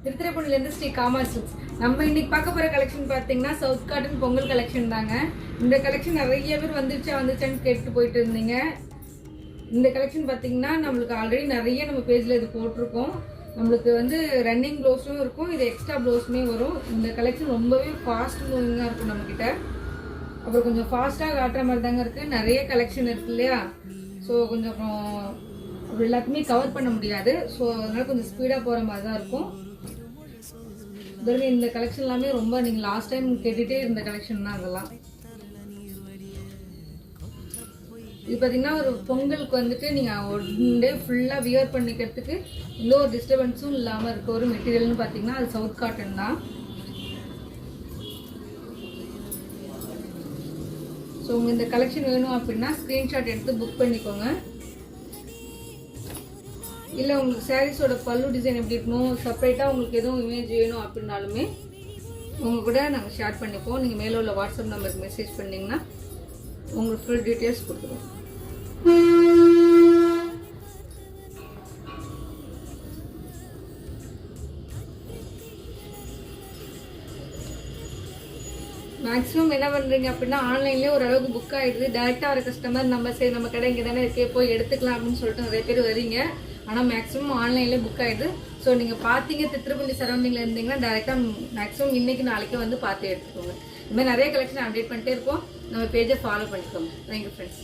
திருத்துறைப்பூண்டிலேருந்து Sri gamma silks. நம்ம இன்னைக்கு பார்க்க போகிற கலெக்ஷன் பார்த்தீங்கன்னா சவுத் காட்டன் பொங்கல் கலெக்ஷன் தாங்க. இந்த கலெக்ஷன் நிறைய பேர் வந்துச்சான்னு கேட்டு போயிட்டு இருந்தீங்க. இந்த கலெக்ஷன் பார்த்தீங்கன்னா நம்மளுக்கு ஆல்ரெடி நிறைய நம்ம பேஜில் இது போட்டிருக்கோம். நம்மளுக்கு ரன்னிங் ப்ளவுஸும் இருக்கும், இது எக்ஸ்ட்ரா ப்ளவுஸுமே வரும். இந்த கலெக்ஷன் ரொம்பவே ஃபாஸ்ட் மூவிங்காக இருக்கும் நம்மக்கிட்ட. அப்புறம் கொஞ்சம் ஃபாஸ்ட்டாக காட்டுற மாதிரி தாங்க இருக்குது. நிறைய கலெக்ஷன் இருக்குது இல்லையா, ஸோ கொஞ்சம் எல்லாத்தையுமே கவர் பண்ண முடியாது. ஸோ அதனால் கொஞ்சம் ஸ்பீடாக போகிற மாதிரி தான் இருக்கும். இந்த கலெக்ஷன் எல்லாமே ரொம்ப நீங்கள் லாஸ்ட் டைம் கேட்டுகிட்டே இருந்த கலெக்ஷன் தான் அதெல்லாம். இது பார்த்தீங்கன்னா ஒரு பொங்கலுக்கு நீங்கள் ஒன் டே ஃபுல்லாக வியர் பண்ணிக்கிறதுக்கு எந்த ஒரு டிஸ்டர்பன்ஸும் இல்லாமல் இருக்க ஒரு மெட்டீரியல்னு பார்த்தீங்கன்னா அது சவுத் காட்டன் தான். ஸோ உங்களுக்கு இந்த கலெக்ஷன் வேணும் அப்படின்னா ஸ்க்ரீன்ஷாட் எடுத்து புக் பண்ணிக்கோங்க. இல்லை உங்களுக்கு சாரீஸோட பல்லு டிசைன் எப்படி இருக்கணும், செப்பரேட்டாக உங்களுக்கு எதுவும் இமேஜ் வேணும் அப்படின்னாலுமே உங்கள் கூட நாங்கள் ஷேர் பண்ணிப்போம். நீங்கள் மேலே உள்ள வாட்ஸ்அப் நம்பருக்கு மெசேஜ் பண்ணிங்கன்னா உங்களுக்கு ஃபுல் டீட்டெயில்ஸ் கொடுத்துருவோம். மேக்ஸிமம் என்ன பண்ணுறீங்க அப்படின்னா ஆன்லைன்லேயே ஓரளவுக்கு புக் ஆகிடுது. டேரெக்டாக வர கஸ்டமர் நம்ம கடை இங்கே தானே இருக்கே போய் எடுத்துக்கலாம் அப்படின்னு சொல்லிட்டு நிறைய பேர் வரீங்க. ஆனால் மேக்ஸிமம் ஆன்லைன்லேயே புக் ஆகிடுது. ஸோ நீங்கள் பார்த்தீங்க திருத்துறைப்பூண்டி சரௌண்டிங்கில் இருந்தீங்கன்னா டேரெக்டாக மேக்ஸிமம் இன்றைக்கி நாளைக்கு பார்த்து எடுத்துக்கோங்க. இந்த மாதிரி நிறைய கலெக்ஷன் அப்டேட் பண்ணிட்டே இருக்கோம். நம்ம பேஜை ஃபாலோ பண்ணிக்கோங்க. Thank you friends.